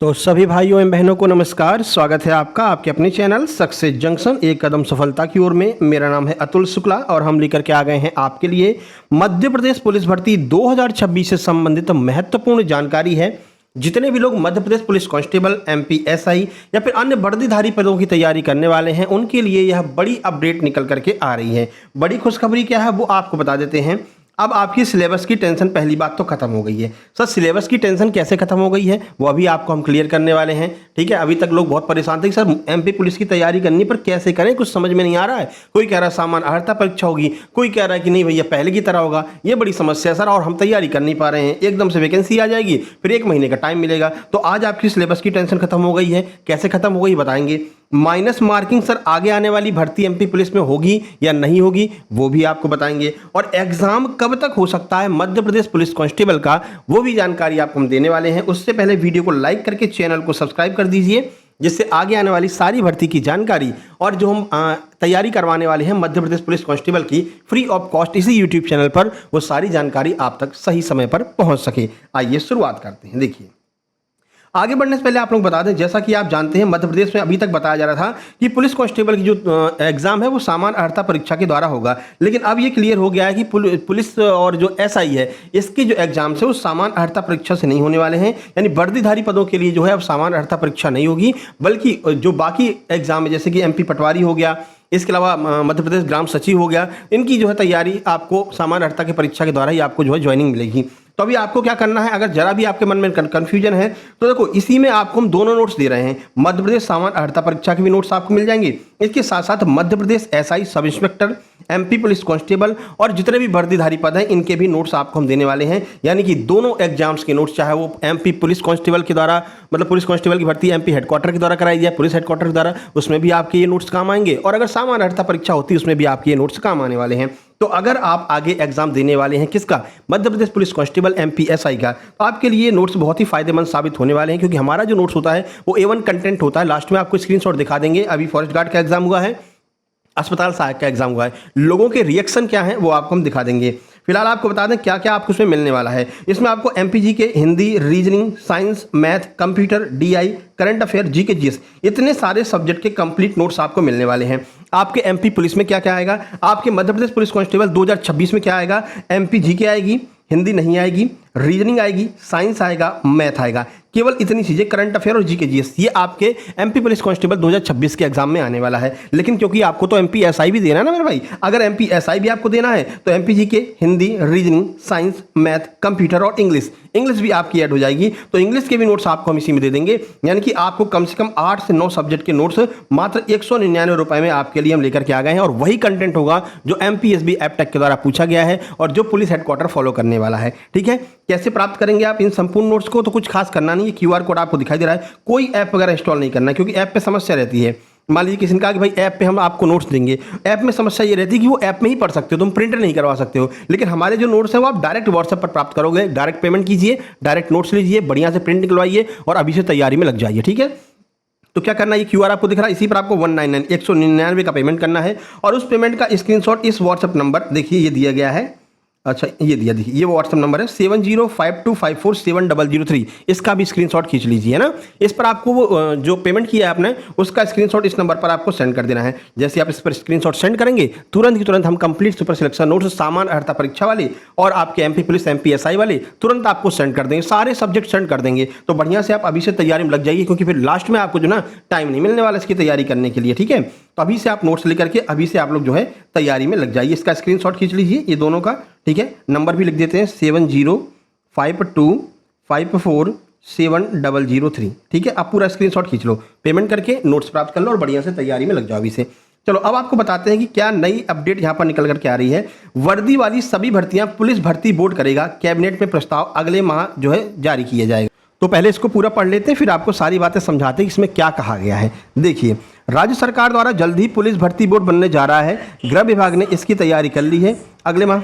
तो सभी भाइयों एवं बहनों को नमस्कार। स्वागत है आपका आपके अपने चैनल सक्सेस जंक्शन एक कदम सफलता की ओर में। मेरा नाम है अतुल शुक्ला और हम लेकर के आ गए हैं आपके लिए मध्य प्रदेश पुलिस भर्ती 2026 से संबंधित महत्वपूर्ण जानकारी है। जितने भी लोग Madhya Pradesh police constable, MPSI या फिर अन्य वर्दीधारी पदों की तैयारी करने वाले हैं, उनके लिए यह बड़ी अपडेट निकल करके आ रही है। बड़ी खुशखबरी क्या है वो आपको बता देते हैं। अब आपकी सिलेबस की टेंशन पहली बात तो खत्म हो गई है। सर, सिलेबस की टेंशन कैसे खत्म हो गई है वो अभी आपको हम क्लियर करने वाले हैं। ठीक है, अभी तक लोग बहुत परेशान थे कि सर एमपी पुलिस की तैयारी करनी पर कैसे करें, कुछ समझ में नहीं आ रहा है। कोई कह रहा है सामान्य अर्हता परीक्षा होगी, कोई कह रहा है कि नहीं भैया पहले की तरह होगा। ये बड़ी समस्या है सर, और हम तैयारी कर नहीं पा रहे हैं। एकदम से वैकेंसी आ जाएगी, फिर 1 महीने का टाइम मिलेगा। तो आज आपकी सिलेबस की टेंशन खत्म हो गई है। कैसे खत्म हो गई बताएंगे। माइनस मार्किंग सर आगे आने वाली भर्ती एमपी पुलिस में होगी या नहीं होगी वो भी आपको बताएंगे। और एग्जाम कब तक हो सकता है मध्य प्रदेश पुलिस कांस्टेबल का, वो भी जानकारी आपको हम देने वाले हैं। उससे पहले वीडियो को लाइक करके चैनल को सब्सक्राइब कर दीजिए, जिससे आगे आने वाली सारी भर्ती की जानकारी और जो हम तैयारी करवाने वाले हैं मध्य प्रदेश पुलिस कांस्टेबल की फ्री ऑफ कॉस्ट इसी यूट्यूब चैनल पर, वो सारी जानकारी आप तक सही समय पर पहुंच सके। आइए शुरुआत करते हैं। देखिए, आगे बढ़ने से पहले आप लोग बता दें, जैसा कि आप जानते हैं मध्य प्रदेश में अभी तक बताया जा रहा था कि पुलिस कांस्टेबल की जो एग्जाम है वो सामान्य अर्हता परीक्षा के द्वारा होगा। लेकिन अब ये क्लियर हो गया है कि पुलिस और जो एसआई है इसके जो एग्जाम्स है वो सामान्य अर्हता परीक्षा से नहीं होने वाले हैं। यानी वर्दीधारी पदों के लिए जो है अब सामान्य अर्हता परीक्षा नहीं होगी, बल्कि जो बाकी एग्जाम है जैसे कि एमपी पटवारी हो गया, इसके अलावा मध्य प्रदेश ग्राम सचिव हो गया, इनकी जो है तैयारी आपको सामान्य अर्हता की परीक्षा के द्वारा ही आपको जो है ज्वाइनिंग मिलेगी। तो अभी आपको क्या करना है, अगर जरा भी आपके मन में कंफ्यूजन है तो देखो इसी में आपको हम दोनों नोट्स दे रहे हैं। मध्य प्रदेश सामान्य अर्हता परीक्षा के भी नोट्स आपको मिल जाएंगे, इसके साथ साथ Madhya Pradesh SI, sub inspector, MP police constable और जितने भी वर्दीधारी पद हैं इनके भी नोट्स आपको हम देने वाले हैं। यानी कि दोनों एग्जाम्स के नोट्स, चाहे वो एमपी पुलिस कांस्टेबल के द्वारा, मतलब पुलिस कांस्टेबल की भर्ती एमपी हेडक्वार्टर के द्वारा कराई जाए, पुलिस हेडक्वार्टर के द्वारा, उसमें भी आपके ये नोट्स काम आएंगे। और अगर सामान्य अर्हता परीक्षा होती है उसमें भी आपके ये नोट्स काम आने वाले हैं। तो अगर आप आगे एग्जाम देने वाले हैं किसका, Madhya Pradesh police constable MPSI का, तो आपके लिए नोट्स बहुत ही फायदेमंद साबित होने वाले हैं। क्योंकि हमारा जो नोट्स होता है वो A1 कंटेंट होता है। लास्ट में आपको स्क्रीनशॉट दिखा देंगे। अभी फॉरेस्ट गार्ड का एग्जाम हुआ है, अस्पताल सहायक का एग्जाम हुआ है, लोगों के रिएक्शन क्या है वो आपको हम दिखा देंगे। फिलहाल आपको बता दें क्या क्या आपको इसमें मिलने वाला है। इसमें आपको एमपीजी के Hindi, reasoning, science, math, computer, DI, current affair, GK, GS, इतने सारे सब्जेक्ट के कंप्लीट नोट्स आपको मिलने वाले हैं। आपके एमपी पुलिस में क्या क्या आएगा, आपके मध्य प्रदेश पुलिस कांस्टेबल 2026 में क्या आएगा, एमपी जीके आएगी, हिंदी नहीं आएगी, रीजनिंग आएगी, साइंस आएगा, मैथ आएगा, केवल इतनी चीजें, करंट अफेयर और जीके जीएस, ये आपके एमपी पुलिस कांस्टेबल 2026 के एग्जाम में आने वाला है। लेकिन क्योंकि आपको तो एमपी एसआई भी देना है ना मेरे भाई, अगर एमपी एसआई भी आपको देना है तो MP GK, Hindi, reasoning, science, math, computer और इंग्लिश भी आपकी ऐड हो जाएगी। तो इंग्लिश के भी नोट्स आपको हम इसी में दे देंगे। यानी कि आपको कम से कम 8 से 9 सब्जेक्ट के नोट्स मात्र 199 रुपए में आपके लिए हम लेकर के आ गए हैं। और वही कंटेंट होगा जो एमपीएसबी एपटेक के द्वारा पूछा गया है और जो पुलिस हेडक्वार्टर फॉलो करने वाला है। ठीक है, कैसे प्राप्त करेंगे आप इन संपूर्ण नोट्स को, तो कुछ खास करना नहीं है। क्यूआर कोड आपको दिखाई दे रहा है, कोई ऐप वगैरह इंस्टॉल नहीं करना है, क्योंकि ऐप पे समस्या रहती है। मान लीजिए किसी ने कहा कि भाई ऐप पे हम आपको नोट्स देंगे, ऐप में समस्या ये रहती है कि वो ऐप में ही पढ़ सकते हो, तुम प्रिंट नहीं करवा सकते हो। लेकिन हमारे जो नोट्स हैं वो आप डायरेक्ट व्हाट्सएप पर प्राप्त करोगे। डायरेक्ट पेमेंट कीजिए, डायरेक्ट नोट्स लीजिए, बढ़िया से प्रिंट निकलवाइए और अभी से तैयारी में लग जाइए। ठीक है, तो क्या करना है, ये क्यूआर आपको दिख रहा है, इसी पर आपको 199 का पेमेंट करना है। और उस पेमेंट का स्क्रीनशॉट इस व्हाट्सएप नंबर, देखिए ये दिया गया है, अच्छा ये दिया, देखिए ये व्हाट्सएप नंबर है 7052547003, इसका भी स्क्रीनशॉट खींच लीजिए, है ना। इस पर आपको वो जो पेमेंट किया है आपने उसका स्क्रीनशॉट इस नंबर पर आपको सेंड कर देना है। जैसे आप इस पर स्क्रीनशॉट सेंड करेंगे तुरंत की तुरंत हम कंप्लीट सुपर सिलेक्शन नोट्स, सामान्य अर्हता परीक्षा वाले और आपके एमपी पुलिस एमपीएसआई वाले तुरंत आपको सेंड कर देंगे, सारे सब्जेक्ट सेंड कर देंगे। तो बढ़िया से आप अभी से तैयारी में लग जाइए, क्योंकि फिर लास्ट में आपको जो ना टाइम नहीं मिलने वाला इसकी तैयारी करने के लिए। ठीक है, तो अभी से आप नोट्स लेकर के अभी से आप लोग जो है तैयारी में लग जाइए। इसका स्क्रीनशॉट खींच लीजिए ये दोनों का। ठीक है, नंबर भी लिख देते हैं 7052547003। ठीक है, आप पूरा स्क्रीनशॉट खींच लो, पेमेंट करके नोट्स प्राप्त कर लो और बढ़िया से तैयारी में लग जाओ अभी से। चलो अब आपको बताते हैं कि क्या नई अपडेट यहाँ पर निकल करके आ रही है। वर्दी वाली सभी भर्तियां पुलिस भर्ती बोर्ड करेगा, कैबिनेट में प्रस्ताव अगले माह जो है जारी किया जाएगा। तो पहले इसको पूरा पढ़ लेते हैं, फिर आपको सारी बातें समझाते हैं कि इसमें क्या कहा गया है। देखिए, राज्य सरकार द्वारा जल्द ही पुलिस भर्ती बोर्ड बनने जा रहा है। गृह विभाग ने इसकी तैयारी कर ली है। अगले माह,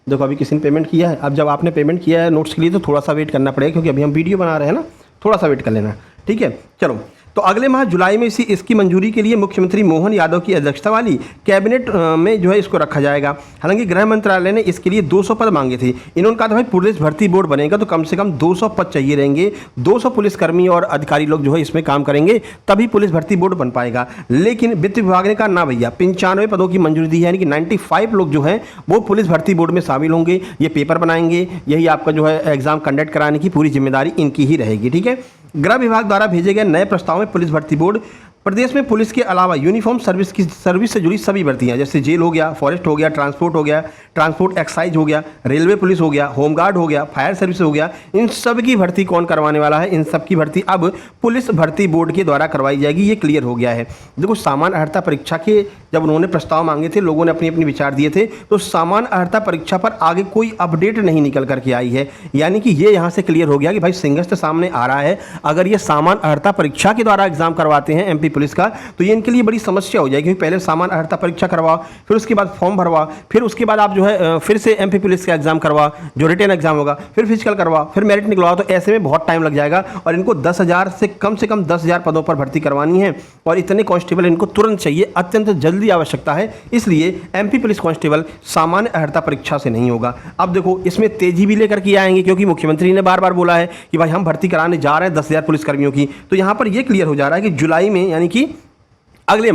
देखो अभी किसी ने पेमेंट किया है, अब जब आपने पेमेंट किया है नोट्स के लिए तो थोड़ा सा वेट करना पड़ेगा, क्योंकि अभी हम वीडियो बना रहे हैं ना, थोड़ा सा वेट कर लेना। ठीक है, चलो तो अगले माह जुलाई में इसकी मंजूरी के लिए मुख्यमंत्री मोहन यादव की अध्यक्षता वाली कैबिनेट में जो है इसको रखा जाएगा। हालांकि गृह मंत्रालय ने इसके लिए 200 पद मांगे थे। इन्होंने कहा था भाई पुलिस भर्ती बोर्ड बनेगा तो कम से कम 200 पद चाहिए रहेंगे, 200 पुलिसकर्मी और अधिकारी लोग जो है इसमें काम करेंगे तभी पुलिस भर्ती बोर्ड बन पाएगा। लेकिन वित्त विभाग ने कहा ना भैया, 95 पदों की मंजूरी दी है, यानी कि 95 लोग जो हैं वो पुलिस भर्ती बोर्ड में शामिल होंगे, ये पेपर बनाएंगे, यही आपका जो है एग्जाम कंडक्ट कराने की पूरी जिम्मेदारी इनकी ही रहेगी। ठीक है। गृह विभाग द्वारा भेजे गए नए प्रस्ताव में पुलिस भर्ती बोर्ड प्रदेश में पुलिस के अलावा यूनिफॉर्म सर्विस से जुड़ी सभी भर्तियां, जैसे जेल हो गया, फॉरेस्ट हो गया, ट्रांसपोर्ट एक्साइज हो गया, रेलवे पुलिस हो गया, होमगार्ड हो गया, फायर सर्विस हो गया, इन सब की भर्ती कौन करवाने वाला है? इन सब की भर्ती अब पुलिस भर्ती बोर्ड के द्वारा करवाई जाएगी। ये क्लियर हो गया है। देखो, सामान्य अर्हता परीक्षा के जब उन्होंने प्रस्ताव मांगे थे, लोगों ने अपने अपने विचार दिए थे, तो सामान्य अर्हता परीक्षा पर आगे कोई अपडेट नहीं निकल करके आई है। यानी कि ये यहाँ से क्लियर हो गया कि भाई संघर्ष सामने आ रहा है। अगर ये सामान्य अर्हता परीक्षा के द्वारा एग्जाम करवाते हैं एमपी पुलिस का, तो ये इनके लिए बड़ी समस्या हो जाएगी, क्योंकि पहले सामान्य अर्हता परीक्षा करवाओ, फिर उसके बाद फॉर्म भरवाओ, फिर उसके बाद आप जो है फिर से एमपी पुलिस का एग्जाम करवाओ, जो रिटन एग्जाम होगा, फिर फिजिकल करवाओ, फिर मेरिट निकलवाओ। तो ऐसे में बहुत टाइम लग जाएगा और इनको 10,000 से कम 10,000 पदों पर भर्ती करवानी है और इतने कांस्टेबल इनको तुरंत चाहिए, अत्यंत जल्दी आवश्यकता है। इसलिए एमपी पुलिस कांस्टेबल सामान्य अर्हता परीक्षा से नहीं होगा। अब देखो, इसमें तेजी भी लेकर के आएंगे, क्योंकि मुख्यमंत्री ने बार बार बोला है कि भाई हम भर्ती कराने जा रहे हैं 10,000 पुलिसकर्मियों की। तो यहां पर यह क्लियर हो जा रहा है कि जुलाई में, यानी कि अगले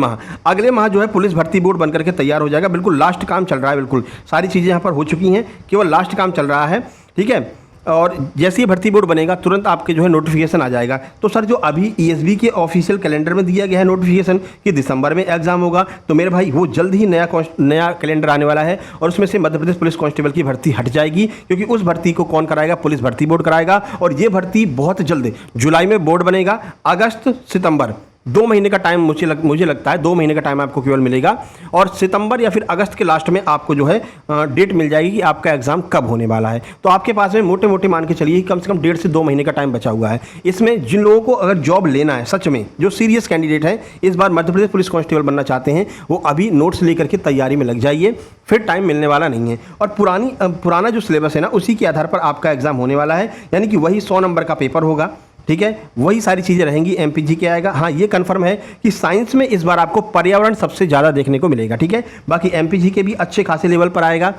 माह जो है पुलिस भर्ती बोर्ड बनकर के तैयार हो जाएगा। बिल्कुल लास्ट काम चल रहा है, बिल्कुल सारी चीज़ें यहाँ पर हो चुकी हैं, केवल लास्ट काम चल रहा है। ठीक है। और जैसे ही भर्ती बोर्ड बनेगा तुरंत आपके जो है नोटिफिकेशन आ जाएगा। तो सर, जो अभी ईएसबी के ऑफिशियल कैलेंडर में दिया गया है नोटिफिकेशन कि दिसंबर में एग्जाम होगा, तो मेरे भाई वो जल्द ही नया कैलेंडर आने वाला है और उसमें से मध्य प्रदेश पुलिस कांस्टेबल की भर्ती हट जाएगी, क्योंकि उस भर्ती को कौन कराएगा? पुलिस भर्ती बोर्ड कराएगा। और ये भर्ती बहुत जल्द, जुलाई में बोर्ड बनेगा, अगस्त सितंबर 2 महीने का टाइम मुझे लगता है 2 महीने का टाइम आपको केवल मिलेगा और सितंबर या फिर अगस्त के लास्ट में आपको जो है डेट मिल जाएगी कि आपका एग्जाम कब होने वाला है। तो आपके पास में मोटे मोटे मान के चलिए कम से कम 1.5 से 2 महीने का टाइम बचा हुआ है। इसमें जिन लोगों को अगर जॉब लेना है, सच में जो सीरियस कैंडिडेट है, इस बार मध्य प्रदेश पुलिस कांस्टेबल बनना चाहते हैं, वो अभी नोट्स लेकर के तैयारी में लग जाइए, फिर टाइम मिलने वाला नहीं है। और पुराना जो सिलेबस है ना, उसी के आधार पर आपका एग्जाम होने वाला है, यानी कि वही 100 नंबर का पेपर होगा। ठीक है, वही सारी चीज़ें रहेंगी, एमपीजी के आएगा। हाँ, ये कंफर्म है कि साइंस में इस बार आपको पर्यावरण सबसे ज़्यादा देखने को मिलेगा। ठीक है, बाकी एमपीजी के भी अच्छे खासे लेवल पर आएगा।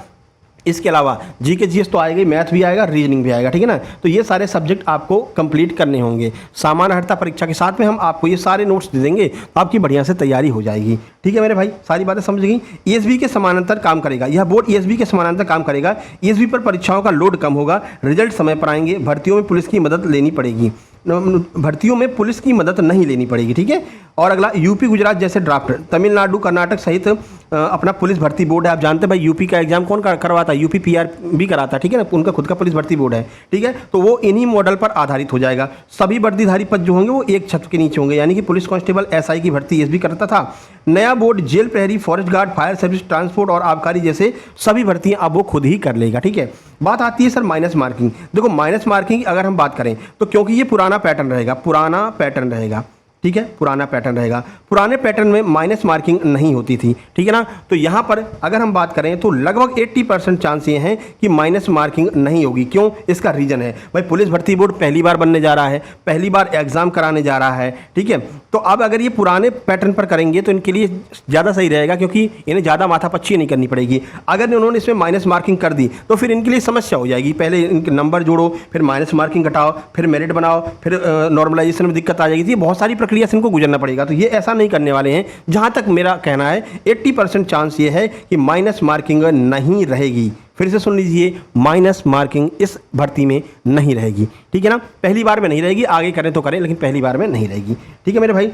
इसके अलावा जीके जीएस तो आएगा ही, मैथ भी आएगा, रीजनिंग भी आएगा। ठीक है ना। तो ये सारे सब्जेक्ट आपको कंप्लीट करने होंगे। सामान्य अर्हता परीक्षा के साथ में हम आपको ये सारे नोट्स दे देंगे, तो आपकी बढ़िया से तैयारी हो जाएगी। ठीक है मेरे भाई, सारी बातें समझ गई। ईएसबी के समानांतर काम करेगा, यह बोर्ड ईएसबी के समानांतर काम करेगा। ईएसबी पर परीक्षाओं का लोड कम होगा, रिजल्ट समय पर आएंगे, भर्तियों में पुलिस की मदद लेनी पड़ेगी, भर्तियों में पुलिस की मदद नहीं लेनी पड़ेगी। ठीक है। और अगला, यूपी गुजरात जैसे ड्राफ्ट, तमिलनाडु कर्नाटक सहित अपना पुलिस भर्ती बोर्ड है। आप जानते हैं भाई यूपी का एग्जाम कौन करवाता है? यूपी पीआर भी कराता है। ठीक है ना, उनका खुद का पुलिस भर्ती बोर्ड है। ठीक है, तो वो इन्हीं मॉडल पर आधारित हो जाएगा। सभी वर्दीधारी पद जो होंगे वो एक छत के नीचे होंगे, यानी कि पुलिस कांस्टेबल एसआई की भर्ती एसबी करता था। नया बोर्ड जेल प्रहरी, forest guard, fire service, transport और आबकारी जैसे सभी भर्तियां अब वो खुद ही कर लेगा। ठीक है। बात आती है सर माइनस मार्किंग। देखो, माइनस मार्किंग अगर हम बात करें तो क्योंकि ये पुराना पैटर्न रहेगा, ठीक है, पुराना पैटर्न रहेगा। पुराने पैटर्न में माइनस मार्किंग नहीं होती थी। ठीक है ना। तो यहाँ पर अगर हम बात करें तो लगभग 80% चांस ये हैं कि माइनस मार्किंग नहीं होगी। क्यों? इसका रीजन है भाई, पुलिस भर्ती बोर्ड पहली बार बनने जा रहा है, पहली बार एग्जाम कराने जा रहा है। ठीक है, तो अब अगर ये पुराने पैटर्न पर करेंगे तो इनके लिए ज़्यादा सही रहेगा, क्योंकि इन्हें ज़्यादा माथापच्ची नहीं करनी पड़ेगी। अगर उन्होंने इसमें माइनस मार्किंग कर दी तो फिर इनके लिए समस्या हो जाएगी। पहले इनके नंबर जोड़ो, फिर माइनस मार्किंग घटाओ, फिर मेरिट बनाओ, फिर नॉर्मलाइजेशन में दिक्कत आ जाएगी। ये बहुत सारी प्रक्रिया से इनको गुजरना पड़ेगा। तो ये ऐसा नहीं करने वाले हैं। जहां तक मेरा कहना है 80% चांस ये है कि माइनस मार्किंग नहीं रहेगी। फिर से सुन लीजिए, माइनस मार्किंग इस भर्ती में नहीं रहेगी। ठीक है ना, पहली बार में नहीं रहेगी, आगे करें तो करें, लेकिन पहली बार में नहीं रहेगी। ठीक है मेरे भाई।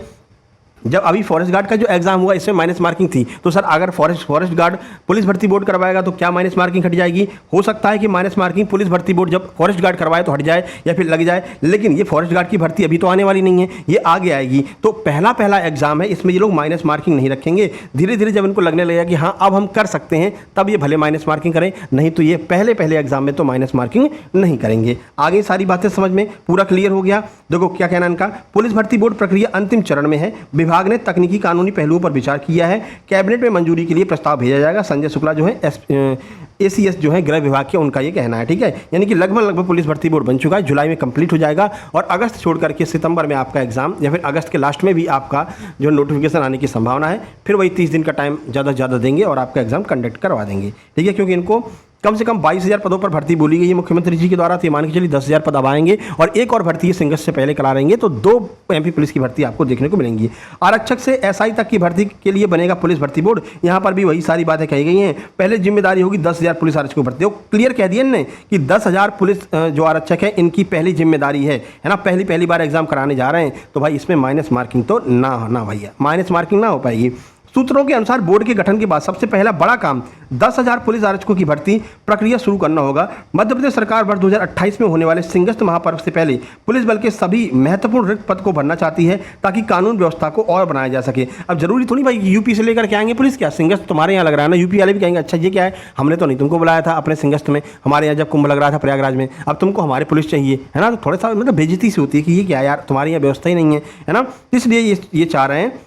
जब अभी फॉरेस्ट गार्ड का जो एग्जाम हुआ इसमें माइनस मार्किंग थी, तो सर अगर फॉरेस्ट गार्ड पुलिस भर्ती बोर्ड करवाएगा तो क्या माइनस मार्किंग हट जाएगी? हो सकता है कि माइनस मार्किंग पुलिस भर्ती बोर्ड जब फॉरेस्ट गार्ड करवाए तो हट जाए या फिर लग जाए, लेकिन ये फॉरेस्ट गार्ड की भर्ती अभी तो आने वाली नहीं है, ये आगे आएगी। तो पहला एग्जाम है, इसमें ये लोग माइनस मार्किंग नहीं रखेंगे। धीरे धीरे जब इनको लगने लगेगा कि हाँ अब हम कर सकते हैं, तब ये भले माइनस मार्किंग करें, नहीं तो ये पहले एग्जाम में तो माइनस मार्किंग नहीं करेंगे। आगे सारी बातें समझ में पूरा क्लियर हो गया। देखो क्या कहना इनका, पुलिस भर्ती बोर्ड प्रक्रिया अंतिम चरण में है, विभाग ने तकनीकी कानूनी पहलुओं पर विचार किया है। कैबिनेट में मंजूरी के लिए प्रस्ताव भेजा जाएगा। संजय शुक्ला जो है ACS जो है गृह विभाग के, उनका ये कहना है। ठीक है, यानी कि लगभग पुलिस भर्ती बोर्ड बन चुका है, जुलाई में कंप्लीट हो जाएगा और अगस्त छोड़ करके सितंबर में आपका एग्जाम या फिर अगस्त के लास्ट में भी आपका जो नोटिफिकेशन आने की संभावना है। फिर वही 30 दिन का टाइम ज़्यादा से ज़्यादा देंगे और आपका एग्जाम कंडक्ट करवा देंगे। ठीक है, क्योंकि इनको कम से कम 22,000 पदों पर भर्ती बोली गई है मुख्यमंत्री जी के द्वारा। तो मान के चलिए 10,000 पद अब आएंगे और एक और भर्ती सिंगस से पहले करा रहेंगे, तो 2 MP पुलिस की भर्ती आपको देखने को मिलेंगी। आरक्षक से SI तक की भर्ती के लिए बनेगा पुलिस भर्ती बोर्ड। यहाँ पर भी वही सारी बातें कही गई हैं। पहले जिम्मेदारी होगी 10,000 पुलिस आरक्षकों की भर्ती। वो क्लियर कह दिया इन्होंने कि 10,000 पुलिस जो आरक्षक है इनकी पहली जिम्मेदारी है ना, पहली बार एग्जाम कराने जा रहे हैं। तो भाई इसमें माइनस मार्किंग तो ना भैया, माइनस मार्किंग ना हो पाएगी। सूत्रों के अनुसार बोर्ड के गठन के बाद सबसे पहला बड़ा काम 10,000 पुलिस आरक्षकों की भर्ती प्रक्रिया शुरू करना होगा। मध्य प्रदेश सरकार वर्ष 2028 में होने वाले सिंगस्त महापर्व से पहले पुलिस बल के सभी महत्वपूर्ण रिक्त पद को भरना चाहती है ताकि कानून व्यवस्था को और बनाया जा सके। अब जरूरी थोड़ी भाई यूपी से लेकर के आएंगे पुलिस, क्या सिंगस्त तुम्हारे यहाँ लग रहा है ना, यूपी वाले भी कहेंगे अच्छा ये क्या है, हमने तो नहीं तुमको बुलाया था अपने सिंगस्त में, हमारे यहाँ जब कुंभ लग रहा था प्रयागराज में, अब तुमको हमारे पुलिस चाहिए, है ना। तो थोड़ा सा मतलब बेइज्जती सी होती है कि ये क्या यार, तुम्हारी यहाँ व्यवस्था ही नहीं है ना। इसलिए ये चाह रहे हैं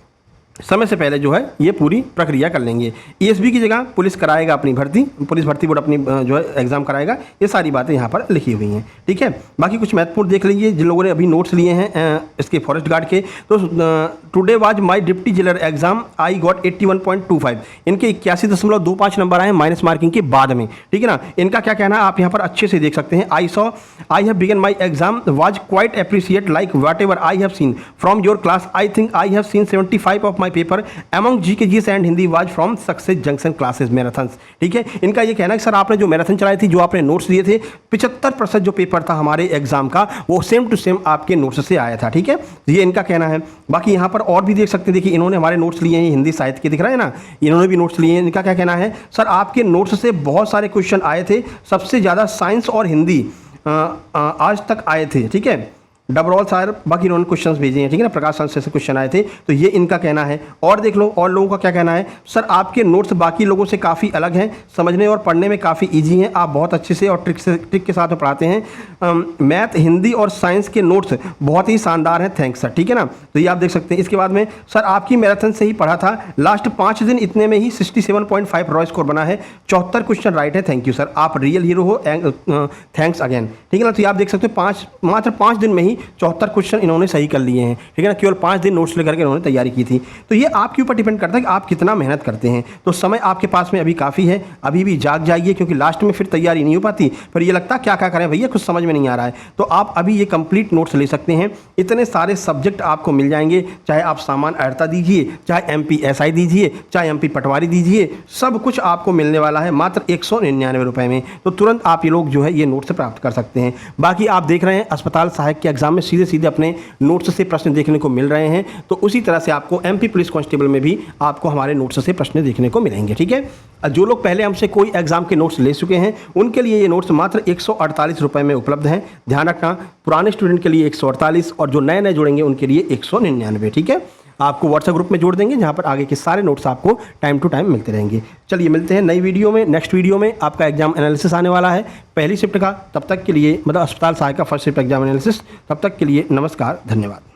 समय से पहले जो है ये पूरी प्रक्रिया कर लेंगे। ESB की जगह पुलिस कराएगा अपनी भर्ती, पुलिस भर्ती बोर्ड अपनी जो है एग्जाम कराएगा। ये सारी बातें यहाँ पर लिखी हुई हैं। ठीक है, बाकी कुछ महत्वपूर्ण देख लीजिए जिन लोगों ने अभी नोट्स लिए हैं इसके फॉरेस्ट गार्ड के। तो today was my deputy jailer exam, I got 81.25। इनके 81.25 नंबर आए माइनस मार्किंग के बाद में। ठीक है ना, इनका क्या कहना है आप यहाँ पर अच्छे से देख सकते हैं। I have begun my exam was quite appreciate like what ever I have seen from your class. I think I have seen 75 of my paper among GKGS and Hindi was from success junction classes marathons. ठीक है, इनका ये कहना है कि sir आपने जो marathon चलाई थी, जो आपने नोट्स दिए थे, 75% जो पेपर था हमारे एग्जाम का वो सेम टू सेम आपके नोट्स से आया था। ठीक है, ये इनका कहना है। बाकी यहाँ पर और भी देख सकते हैं, देखिए इन्होंने हमारे नोट्स लिए हैं, हिंदी साहित्य के दिख रहा है ना, इन्होंने भी नोट्स लिए हैं। इनका क्या कहना है, सर आपके नोट्स से बहुत सारे क्वेश्चन आए थे, सबसे ज़्यादा साइंस और हिंदी आज तक आए थे। ठीक है, डबरौल साहब बाकी इन्होंने क्वेश्चंस भेजे हैं। ठीक है ना, प्रकाश संस्था से क्वेश्चन आए थे, तो ये इनका कहना है। और देख लो और लोगों का क्या कहना है, सर आपके नोट्स बाकी लोगों से काफ़ी अलग हैं, समझने और पढ़ने में काफ़ी इजी हैं, आप बहुत अच्छे से और ट्रिक के साथ में पढ़ाते हैं। मैथ, हिंदी और साइंस के नोट्स बहुत ही शानदार हैं, थैंक्स सर। ठीक है ना, तो ये आप देख सकते हैं। इसके बाद में सर आपकी मैराथन से ही पढ़ा था, लास्ट 5 दिन इतने में ही 67.5 रॉ स्कोर बना है, 74 क्वेश्चन राइट है, थैंक यू सर, आप रियल हीरो हो, थैंक्स अगेन। ठीक है ना, तो ये आप देख सकते हो मात्र 5 दिन में ही 74 क्वेश्चन इन्होंने सही कर लिए हैं। ठीक है ना, केवल 5 दिन नोट्स लेकर के इन्होंने तैयारी की थी। तो ये आपके ऊपर डिपेंड करता है कि आप कितना मेहनत करते हैं। तो समय आपके पास में अभी काफ़ी है, अभी भी जाग जाइए, क्योंकि लास्ट में फिर तैयारी नहीं हो पाती, फिर ये लगता क्या करें भैया, कुछ समझ में नहीं आ रहा है। तो आप अभी ये कंप्लीट नोट्स ले सकते हैं, इतने सारे सब्जेक्ट आपको मिल जाएंगे, चाहे आप सामान अर्थता दीजिए, चाहे MP SI दीजिए, चाहे MP पटवारी दीजिए, सब कुछ आपको मिलने वाला है मात्र 199 रुपये में। तो तुरंत आप ये लोग जो है ये नोट्स प्राप्त कर सकते हैं। बाकी आप देख रहे हैं अस्पताल सहायक के एग्जाम में सीधे अपने नोट्स से प्रश्न देखने को मिल रहे हैं, तो उसी तरह से आपको MP पुलिस कांस्टेबल में भी आपको हमारे नोट्स से प्रश्न देखने को मिलेंगे। ठीक है, जो लोग पहले हमसे कोई एग्जाम के नोट्स ले चुके हैं उनके लिए ये नोट्स मात्र 148 रुपये में उपलब्ध हैं। ध्यान रखना, पुराने स्टूडेंट के लिए 148 और जो नए जुड़ेंगे उनके लिए 199। ठीक है, आपको व्हाट्सएप ग्रुप में जोड़ देंगे जहां पर आगे के सारे नोट्स आपको टाइम टू टाइम मिलते रहेंगे। चलिए मिलते हैं नई वीडियो में। नेक्स्ट वीडियो में आपका एग्जाम एनालिसिस आने वाला है पहली शिफ्ट का, तब तक के लिए मतलब अस्पताल सहायक का फर्स्ट शिफ्ट एग्जाम एनालिसिस। तब तक के लिए नमस्कार, धन्यवाद।